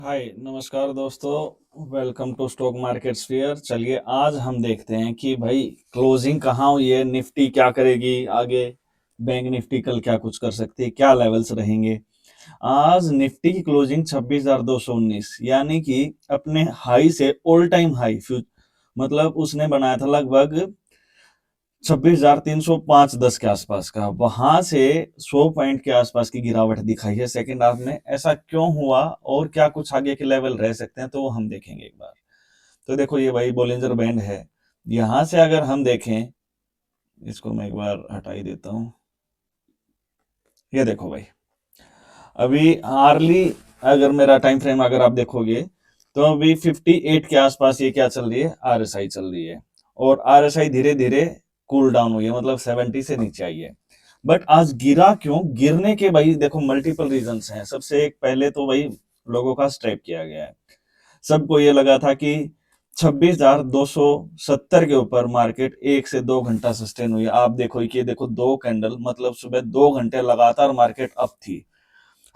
हाय नमस्कार दोस्तों, welcome to stock market sphere. चलिए आज हम देखते हैं कि भाई क्लोजिंग कहाँ हुई है, निफ्टी क्या करेगी आगे, बैंक निफ्टी कल क्या कुछ कर सकती है, क्या लेवल्स रहेंगे। आज निफ्टी की क्लोजिंग 26,219 यानी कि अपने हाई से ऑल टाइम हाई मतलब उसने बनाया था लगभग 26,305-10 के आसपास का, वहां से 100 पॉइंट के आसपास की गिरावट दिखाई है सेकेंड हाफ में। ऐसा क्यों हुआ और क्या कुछ आगे के लेवल रह सकते हैं तो वो हम देखेंगे एक बार। तो देखो ये भाई बोलिंजर बैंड है। यहां से अगर हम देखें, इसको मैं एक बार हटा ही देता हूं। ये देखो भाई, अभी आर्ली अगर मेरा टाइम फ्रेम अगर आप देखोगे तो अभी 58 के आसपास ये क्या चल रही है, आरएसआई चल रही है। और आरएसआई धीरे धीरे कूल डाउन हुई है, मतलब 70 से नीचे आई है। बट आज गिरा क्यों? गिरने के भाई देखो मल्टीपल रीजंस हैं। सबसे एक पहले तो भाई लोगों का स्ट्रैप किया गया है। सबको ये लगा था कि 26,270 के ऊपर मार्केट 1 से 2 घंटा सस्टेन हुई। आप देखो कि देखो दो कैंडल, मतलब सुबह 2 घंटे लगातार मार्केट अप थी।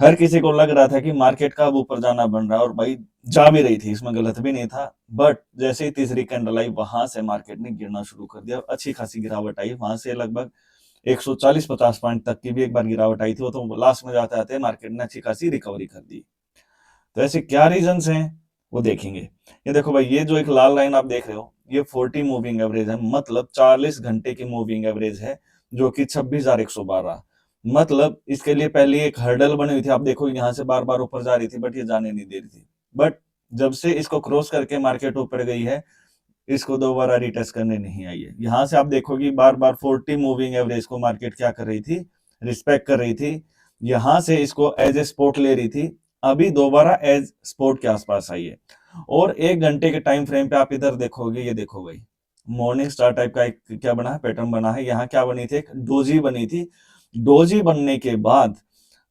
हर किसी को लग रहा था कि मार्केट का अब ऊपर जाना बन रहा है, और भाई जा भी रही थी, इसमें गलत भी नहीं था। बट जैसे ही तीसरी कैंडल आई वहां से मार्केट ने गिरना शुरू कर दिया। अच्छी खासी गिरावट आई, वहां से लगभग 140-50 पॉइंट तक की भी एक बार गिरावट आई थी। वो तो लास्ट में जाते आते मार्केट ने अच्छी खासी रिकवरी कर दी। तो ऐसे क्या रीजंस हैं वो देखेंगे। ये देखो भाई, ये जो एक लाल लाइन आप देख रहे हो ये 40 मूविंग एवरेज है, मतलब 40 घंटे की मूविंग एवरेज है, जो कि 26,112। मतलब इसके लिए पहले एक हर्डल बनी हुई थी, आप देखो यहाँ से बार बार ऊपर जा रही थी बट ये जाने नहीं दे रही थी। बट जब से इसको क्रॉस करके मार्केट ऊपर गई है, इसको दोबारा रिटेस्ट करने नहीं आई है। यहां से आप देखोगे बार बार 40 मूविंग एवरेज को मार्केट क्या कर रही थी, रिस्पेक्ट कर रही थी। यहां से इसको एज ए सपोर्ट ले रही थी, अभी दोबारा एज सपोर्ट के आसपास आई है। और 1 घंटे के टाइम फ्रेम पे आप इधर देखोगे, ये देखो भाई मॉर्निंग स्टार टाइप का एक क्या बना है, पैटर्न बना है। यहाँ क्या बनी थी, एक डोजी बनी थी। डोजी बनने के बाद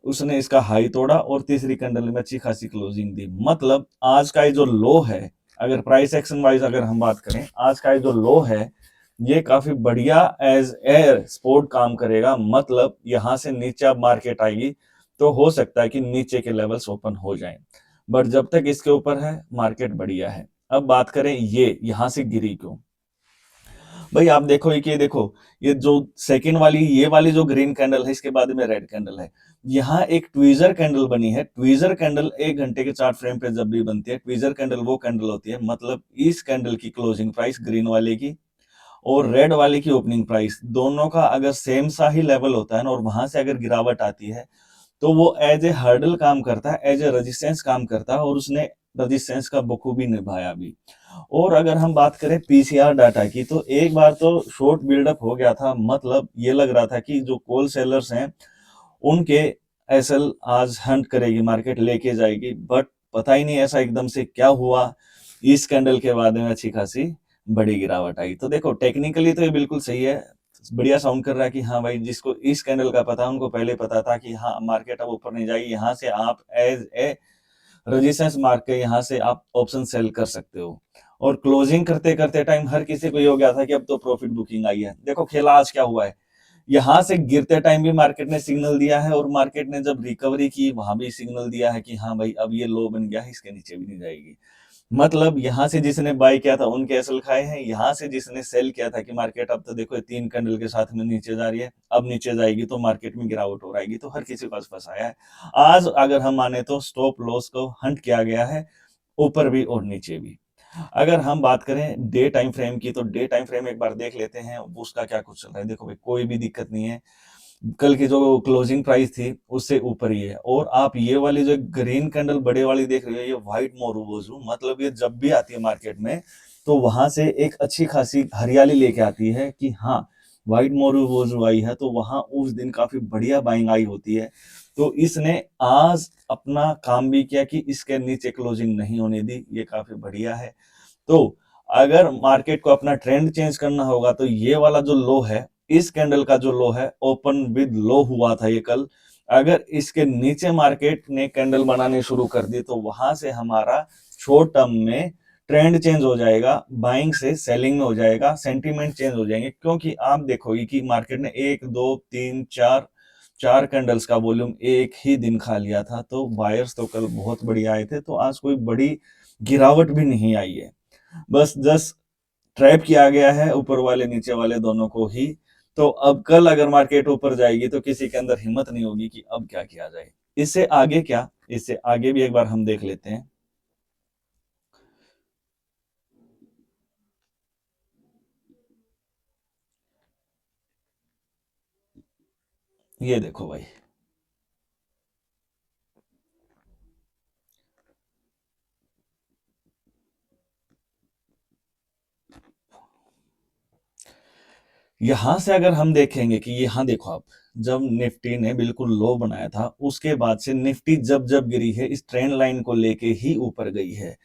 उसने इसका हाई तोड़ा और तीसरी कैंडल में अच्छी खासी क्लोजिंग दी। मतलब आज का ये जो लो है, अगर प्राइस एक्शन वाइज अगर हम बात करें, आज का ये जो लो है ये काफी बढ़िया एज ए सपोर्ट काम करेगा। मतलब यहां से नीचे अब मार्केट आएगी तो हो सकता है कि नीचे के लेवल्स ओपन हो जाएं, बट जब तक इसके ऊपर है मार्केट बढ़िया है। अब बात करें ये यहां से गिरी क्यों। भाई आप देखो कि ये देखो, ये जो सेकंड वाली ये वाली जो ग्रीन कैंडल है, इसके बाद में रेड कैंडल है। यहाँ एक ट्वीजर कैंडल बनी है। ट्वीजर कैंडल 1 घंटे के चार्ट फ्रेम पे जब भी बनती है, ट्वीजर कैंडल वो कैंडल होती है, मतलब इस कैंडल की क्लोजिंग प्राइस ग्रीन वाले की और रेड वाले की ओपनिंग प्राइस दोनों का अगर सेम सा ही लेवल होता है ना, और वहां से अगर गिरावट आती है तो वो एज ए हर्डल काम करता है, एज ए रेजिस्टेंस काम करता है, और उसने रेजिस्टेंस का बखूबी निभाया भी। और अगर हम बात करें पीसीआर डाटा की, तो एक बार तो शॉर्ट बिल्डअप हो गया था। मतलब ये लग रहा था कि जो कोल सेलर्स हैं उनके एसएल आज हंट करेगी, मार्केट लेके जाएगी। बट पता ही नहीं ऐसा एकदम से क्या हुआ, इस कैंडल के बाद में अच्छी खासी बड़ी गिरावट आई। तो देखो टेक्निकली तो ये बिल्कुल सही है, बढ़िया साउंड कर रहा है कि हाँ भाई, जिसको इस कैंडल का पता उनको पहले पता था कि हाँ मार्केट अब ऊपर नहीं जाएगी। यहाँ से आप एज ए रेजिस्टेंस मार्क के यहाँ से आप ऑप्शन सेल कर सकते हो। और क्लोजिंग करते करते टाइम हर किसी को ये हो गया था कि अब तो प्रॉफिट बुकिंग आई है। देखो खेला आज क्या हुआ है, यहाँ से गिरते टाइम भी मार्केट ने सिग्नल दिया है, और मार्केट ने जब रिकवरी की वहां भी सिग्नल दिया है कि हाँ भाई अब ये लो बन गया है, इसके नीचे भी नहीं जाएगी। मतलब यहाँ से जिसने बाय किया था उनके एसएल खाए हैं, यहाँ से जिसने सेल किया था कि मार्केट अब तो देखो 3 कैंडल के साथ में नीचे जा रही है, अब नीचे जाएगी तो मार्केट में गिरावट हो रहेगी, तो हर किसी के पास फंसाया है। आज अगर हम माने तो स्टॉप लॉस को हंट किया गया है, ऊपर भी और नीचे भी। अगर हम बात करें डे टाइम फ्रेम की, तो डे टाइम फ्रेम एक बार देख लेते हैं उसका क्या कुछ चल रहा है। देखो भाई कोई भी दिक्कत नहीं है, कल की जो क्लोजिंग प्राइस थी उससे ऊपर ही है। और आप ये वाली जो ग्रीन कैंडल बड़े वाली देख रहे हो, ये व्हाइट मोरूबोजू, मतलब ये जब भी आती है मार्केट में तो वहां से एक अच्छी खासी हरियाली लेके आती है कि हाँ व्हाइट मोरूबोजू आई है, तो वहां उस दिन काफी बढ़िया बाइंग आई होती है। तो इसने आज अपना काम भी किया कि इसके नीचे क्लोजिंग नहीं होने दी, ये काफी बढ़िया है। तो अगर मार्केट को अपना ट्रेंड चेंज करना होगा तो ये वाला जो लो है, इस कैंडल का जो लो है, ओपन विद लो हुआ था ये कल, अगर इसके नीचे मार्केट ने कैंडल बनानी शुरू कर दी तो वहां से हमारा शॉर्ट टर्म में ट्रेंड चेंज हो जाएगा, बाइंग से सेलिंग में हो जाएगा, सेंटीमेंट चेंज हो जाएंगे। क्योंकि आप देखोगे कि मार्केट ने 1 2 3 4 4 कैंडल्स का वॉल्यूम एक ही दिन खा लिया था। तो बायर्स तो कल बहुत बढ़िया आए थे, तो आज कोई बड़ी गिरावट भी नहीं आई है। बस जस्ट ट्रैप किया गया है ऊपर वाले नीचे वाले दोनों को ही। तो अब कल अगर मार्केट ऊपर जाएगी तो किसी के अंदर हिम्मत नहीं होगी कि अब क्या किया जाए। इससे आगे क्या, इससे आगे भी एक बार हम देख लेते हैं। ये देखो भाई, यहां से अगर हम देखेंगे कि यहां देखो आप, जब निफ्टी ने बिल्कुल लो बनाया था उसके बाद से निफ्टी जब जब गिरी है इस ट्रेंड लाइन को लेके ही ऊपर गई है।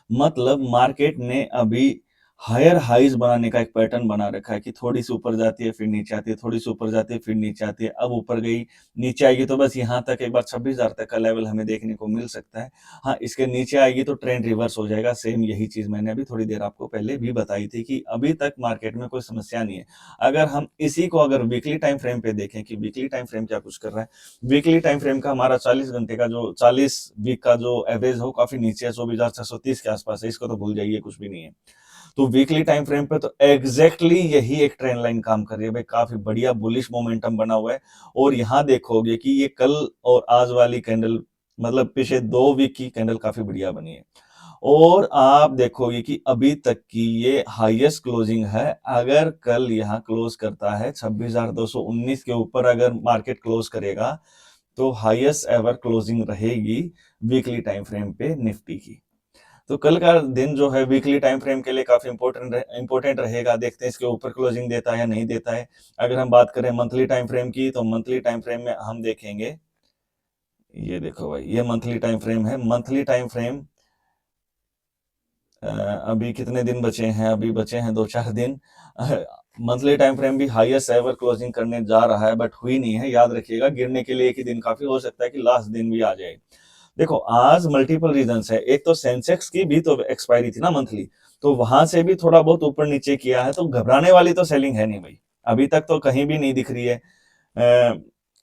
मतलब मार्केट ने अभी हायर हाइज बनाने का एक पैटर्न बना रखा है कि थोड़ी सी ऊपर जाती है फिर नीचे आती है, थोड़ी सी ऊपर जाती है फिर नीचे आती है, अब ऊपर गई नीचे आएगी तो बस यहाँ तक एक बार 26,000 तक का लेवल हमें देखने को मिल सकता है। हाँ, इसके नीचे आएगी तो ट्रेंड रिवर्स हो जाएगा। सेम यही चीज मैंने अभी थोड़ी देर आपको पहले भी बताई थी कि अभी तक मार्केट में कोई समस्या नहीं है। अगर हम इसी को अगर वीकली टाइम फ्रेम पे देखें कि वीकली टाइम फ्रेम क्या कुछ कर रहा है, वीकली टाइम फ्रेम का हमारा 40 घंटे का जो 40 वीक का जो एवरेज हो काफी नीचे है, 24,630 के आसपास है, इसको तो भूल जाइए, कुछ भी नहीं है। तो वीकली टाइम फ्रेम पे तो एग्जैक्टली यही एक ट्रेंड लाइन काम कर रही है भाई, काफी बढ़िया बुलिश मोमेंटम बना हुआ है। और यहाँ देखोगे कि ये कल और आज वाली कैंडल, मतलब पिछले 2 वीक की कैंडल काफी बढ़िया बनी है। और आप देखोगे कि अभी तक की ये हाईएस्ट क्लोजिंग है। अगर कल यहाँ क्लोज करता है 26,219 के ऊपर अगर मार्केट क्लोज करेगा तो हाईएस्ट एवर क्लोजिंग रहेगी वीकली टाइम फ्रेम पे निफ्टी की। तो कल का दिन जो है वीकली टाइम फ्रेम के लिए काफी इंपॉर्टेंट रहेगा। देखते हैं इसके ऊपर क्लोजिंग देता है या नहीं देता है। अगर हम बात करें मंथली टाइम फ्रेम की, तो मंथली टाइम फ्रेम में हम देखेंगे, ये देखो भाई, ये मंथली टाइम फ्रेम है। मंथली टाइम फ्रेम अभी कितने दिन बचे हैं, अभी बचे हैं 2-4 दिन। मंथली टाइम फ्रेम भी हाईएस्ट एवर क्लोजिंग करने जा रहा है, बट हुई नहीं है। याद रखिएगा, गिरने के लिए एक ही दिन काफी, हो सकता है कि लास्ट दिन भी आ जाए। देखो आज मल्टीपल रीजंस है। एक तो सेंसेक्स की भी तो एक्सपायरी थी ना मंथली, तो वहां से भी थोड़ा बहुत ऊपर नीचे किया है, तो घबराने वाली तो सेलिंग है नहीं भाई, अभी तक तो कहीं भी नहीं दिख रही है।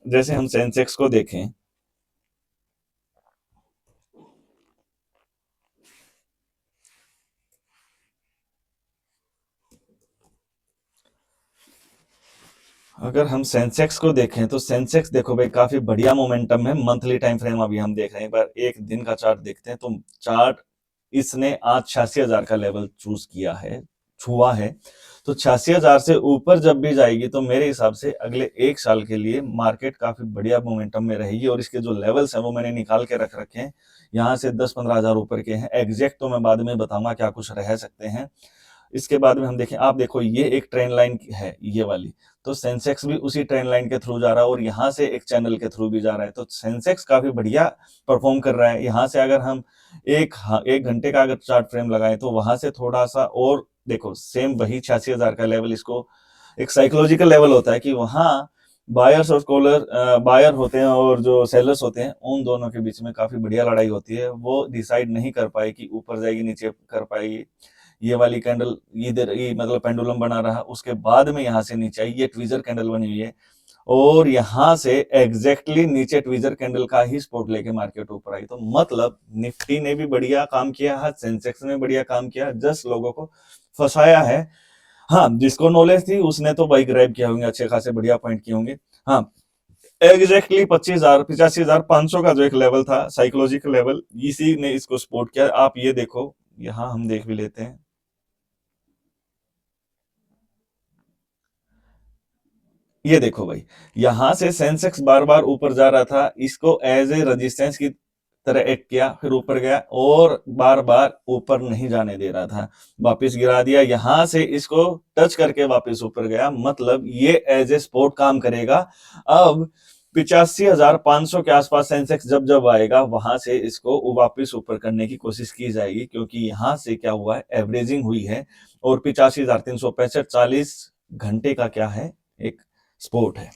जैसे हम सेंसेक्स को देखें, अगर हम सेंसेक्स को देखें तो सेंसेक्स देखो भाई काफी बढ़िया मोमेंटम है। मंथली टाइम फ्रेम अभी हम देख रहे हैं, एक बार एक दिन का चार्ट देखते हैं। तो चार्ट इसने आज 86,000 का लेवल चूज किया है, छुआ है। तो 86,000 से ऊपर जब भी जाएगी तो मेरे हिसाब से अगले 1 साल के लिए मार्केट काफी बढ़िया मोमेंटम में रहेगी। और इसके जो लेवल्स हैं वो मैंने निकाल के रख रखे हैं, यहाँ से 10-15 हजार ऊपर के हैं। एग्जैक्ट तो मैं बाद में बताऊंगा क्या कुछ रह सकते हैं। इसके बाद में हम देखें, आप देखो ये एक ट्रेंड लाइन है ये वाली, तो सेंसेक्स भी उसी ट्रेंड लाइन के थ्रू जा रहा है और यहाँ से एक चैनल के थ्रू भी जा रहा है। तो सेंसेक्स काफी बढ़िया परफॉर्म कर रहा है। यहाँ से अगर हम एक घंटे का अगर चार्ट फ्रेम लगाएं तो वहां से थोड़ा सा और देखो, सेम वही 86,000 का लेवल, इसको एक साइकोलॉजिकल लेवल होता है कि वहां बायर्स और कॉलर, बायर होते हैं और जो सेलर्स होते हैं, उन दोनों के बीच में काफी बढ़िया लड़ाई होती है। वो डिसाइड नहीं कर पाए कि ऊपर जाएगी नीचे कर पाएगी। ये वाली कैंडल इधर ये मतलब पेंडुलम बना रहा, उसके बाद में यहाँ से नीचे आई, ये ट्वीजर कैंडल बनी हुई है और यहाँ से एग्जैक्टली नीचे ट्वीजर कैंडल का ही सपोर्ट लेके मार्केट ऊपर आई। तो मतलब निफ्टी ने भी बढ़िया काम किया है, सेंसेक्स ने बढ़िया काम किया, जस्ट लोगों को फंसाया है। हाँ, जिसको नॉलेज थी उसने तो भाई ग्रैब किया होंगे, अच्छे खासे बढ़िया पॉइंट किए होंगे। हाँ, एग्जैक्टली 25,000 85,500 का जो एक लेवल था साइकोलॉजिकल लेवल, इसी ने इसको सपोर्ट किया। आप ये देखो, यहाँ हम देख भी लेते हैं, ये देखो भाई, यहां से सेंसेक्स बार बार ऊपर जा रहा था, इसको एज ए रेजिस्टेंस की तरह एक्ट किया, फिर ऊपर गया और बार बार ऊपर नहीं जाने दे रहा था, वापस गिरा दिया, यहां से इसको टच करके वापस ऊपर गया। मतलब ये एज ए सपोर्ट काम करेगा। अब 85,500 के आसपास सेंसेक्स जब जब आएगा वहां से इसको वापस ऊपर करने की कोशिश की जाएगी, क्योंकि यहां से क्या हुआ है, एवरेजिंग हुई है और 85,365 40 घंटे का क्या है, एक स्पोर्ट है।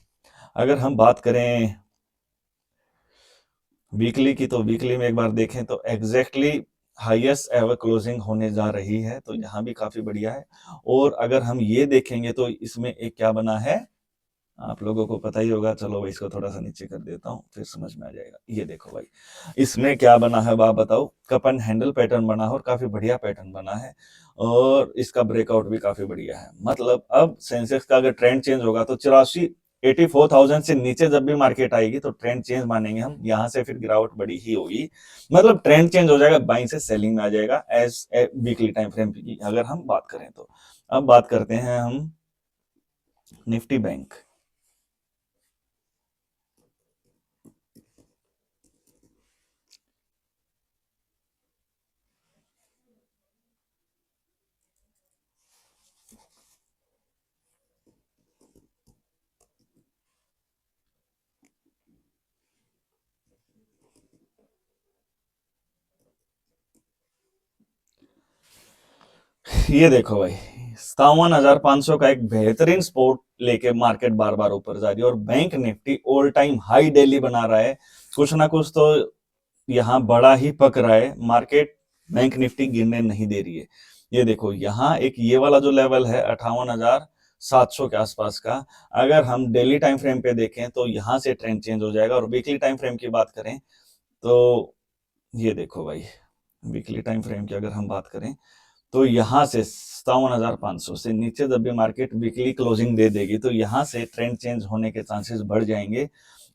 अगर हम बात करें वीकली की, तो वीकली में एक बार देखें तो एग्जैक्टली हाईएस्ट एवर क्लोजिंग होने जा रही है, तो यहाँ भी काफी बढ़िया है। और अगर हम ये देखेंगे तो इसमें एक क्या बना है, आप लोगों को पता ही होगा। चलो भाई इसको थोड़ा सा नीचे कर देता हूँ, फिर समझ में आ जाएगा। ये देखो भाई, इसमें क्या बना है आप बताओ। कप एंड हैंडल पैटर्न बना है और काफी बढ़िया पैटर्न बना है, और इसका ब्रेकआउट भी काफी बढ़िया है। मतलब अब सेंसेक्स का अगर ट्रेंड चेंज होगा तो 84,000 से नीचे जब भी मार्केट आएगी तो ट्रेंड चेंज मानेंगे हम, यहाँ से फिर गिरावट बड़ी ही होगी। मतलब ट्रेंड चेंज हो जाएगा, बाइंग से सेलिंग में आ जाएगा as a weekly time frame की अगर हम बात करें तो। अब बात करते हैं हम निफ्टी बैंक। ये देखो भाई, 57,500 का एक बेहतरीन स्पोर्ट लेके मार्केट बार बार ऊपर जा रही है, और bank Nifty all time high daily बना रहा है। कुछ ना कुछ तो यहाँ बड़ा ही पक रहा है मार्केट, बैंक निफ्टी गिरने नहीं दे रही है। ये देखो यहाँ एक ये वाला जो लेवल है 58,700 के आसपास का, अगर हम डेली टाइम फ्रेम पे देखें तो यहाँ से ट्रेंड चेंज हो जाएगा। और वीकली टाइम फ्रेम की बात करें तो ये देखो भाई, वीकली टाइम फ्रेम की अगर हम बात करें तो यहाँ से 57,500 से नीचे जब भी मार्केट वीकली क्लोजिंग दे देगी तो यहाँ से ट्रेंड चेंज होने के चांसेस बढ़ जाएंगे।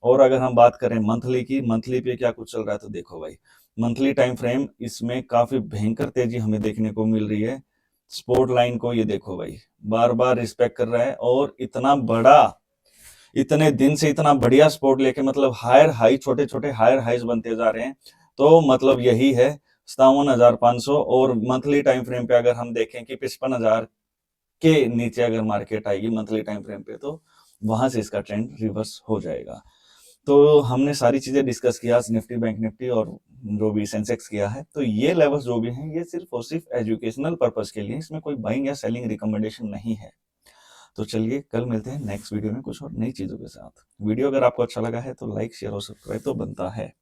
और अगर हम बात करें मंथली की, मंथली पे क्या कुछ चल रहा है तो देखो भाई, मंथली टाइम फ्रेम इसमें काफी भयंकर तेजी हमें देखने को मिल रही है। सपोर्ट लाइन को ये देखो भाई, बार बार रिस्पेक्ट कर रहा है, और इतना बड़ा, इतने दिन से इतना बढ़िया सपोर्ट लेके मतलब हायर हाई, छोटे छोटे हायर हाइज बनते जा रहे हैं। तो मतलब यही है 57,500। और मंथली टाइम फ्रेम पे अगर हम देखें कि 55,000 के नीचे अगर मार्केट आएगी मंथली टाइम फ्रेम पे तो वहां से इसका ट्रेंड रिवर्स हो जाएगा। तो हमने सारी चीजें डिस्कस किया आज निफ्टी बैंक निफ्टी और जो भी सेंसेक्स किया है। तो ये लेवल्स जो भी हैं ये सिर्फ और सिर्फ एजुकेशनल पर्पस के लिए, इसमें कोई बाइंग या सेलिंग रिकमेंडेशन नहीं है। तो चलिए कल मिलते हैं नेक्स्ट वीडियो में कुछ और नई चीजों के साथ। वीडियो अगर आपको अच्छा लगा है तो लाइक शेयर और सब्सक्राइब तो बनता है।